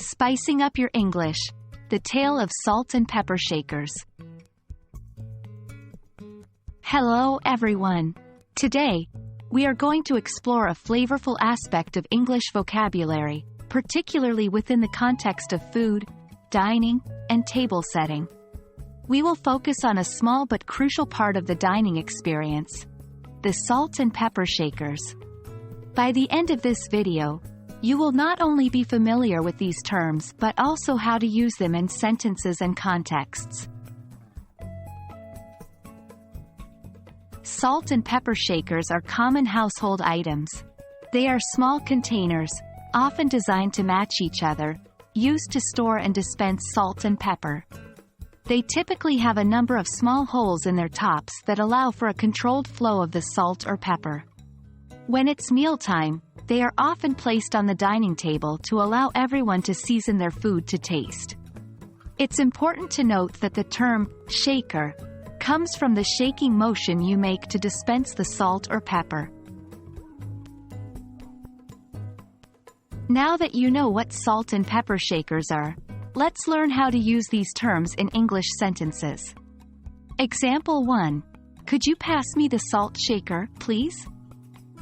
Spicing up your English. The tale of salt and pepper shakers. Hello everyone. Today, we are going to explore a flavorful aspect of English vocabulary, particularly within the context of food, dining, and table setting. We will focus on a small but crucial part of the dining experience: the salt and pepper shakers. By the end of this video, you will not only be familiar with these terms but also how to use them in sentences and contexts. Salt and pepper shakers are common household items. They are small containers, often designed to match each other, used to store and dispense salt and pepper. They typically have a number of small holes in their tops that allow for a controlled flow of the salt or pepper. When it's mealtime, they are often placed on the dining table to allow everyone to season their food to taste. It's important to note that the term shaker comes from the shaking motion you make to dispense the salt or pepper. Now that you know what salt and pepper shakers are, let's learn how to use these terms in English sentences. Example 1. Could you pass me the salt shaker, please?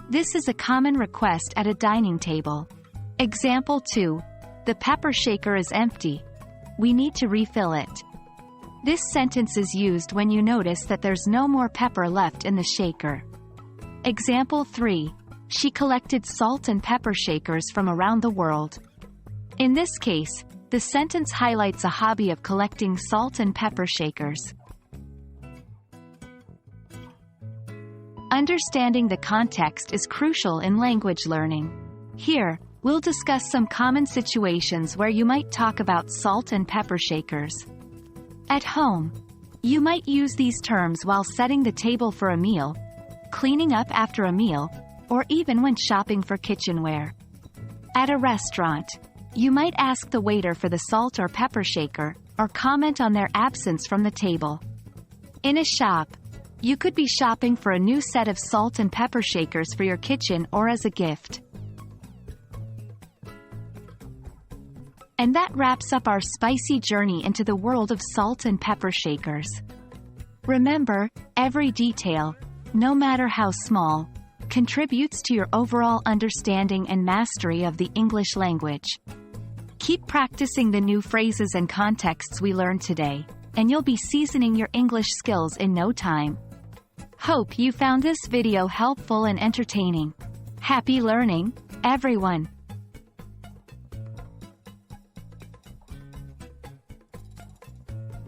This is a common request at a dining table. Example 2. The pepper shaker is empty. We need to refill it. This sentence is used when you notice that there's no more pepper left in the shaker. Example 3. She collected salt and pepper shakers from around the world. In this case, the sentence highlights a hobby of collecting salt and pepper shakers. Understanding the context is crucial in language learning. Here, we'll discuss some common situations where you might talk about salt and pepper shakers. At home, you might use these terms while setting the table for a meal, cleaning up after a meal, or even when shopping for kitchenware. At a restaurant, you might ask the waiter for the salt or pepper shaker, or comment on their absence from the table. In a shop, you could be shopping for a new set of salt and pepper shakers for your kitchen or as a gift. And that wraps up our spicy journey into the world of salt and pepper shakers. Remember, every detail, no matter how small, contributes to your overall understanding and mastery of the English language. Keep practicing the new phrases and contexts we learned today, and you'll be seasoning your English skills in no time. Hope you found this video helpful and entertaining. Happy learning, everyone!